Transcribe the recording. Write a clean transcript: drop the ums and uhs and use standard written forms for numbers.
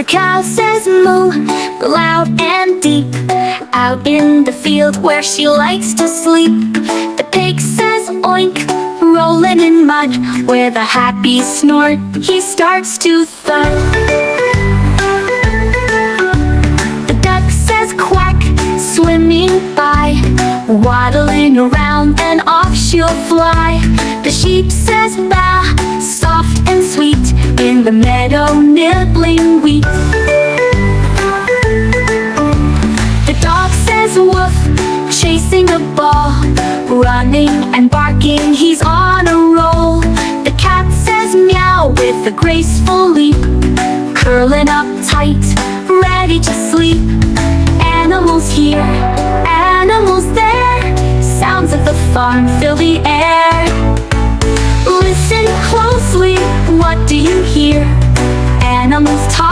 The cow says moo, loud and deep, out in the field where she likes to sleep. The pig says oink, rolling in mud, with a happy snort he starts to thud. The duck says quack, swimming by, waddling around and off she'll fly. The sheep says bah, soft and sweet, in the meadow nibbling wheat. The dog says woof, chasing a ball, running and barking, he's on a roll. The cat says meow with a graceful leap, curling up tight, ready to sleep. Animals here, animals there, sounds of the farm fill the air. Listen closely, what do you hear? Animals talk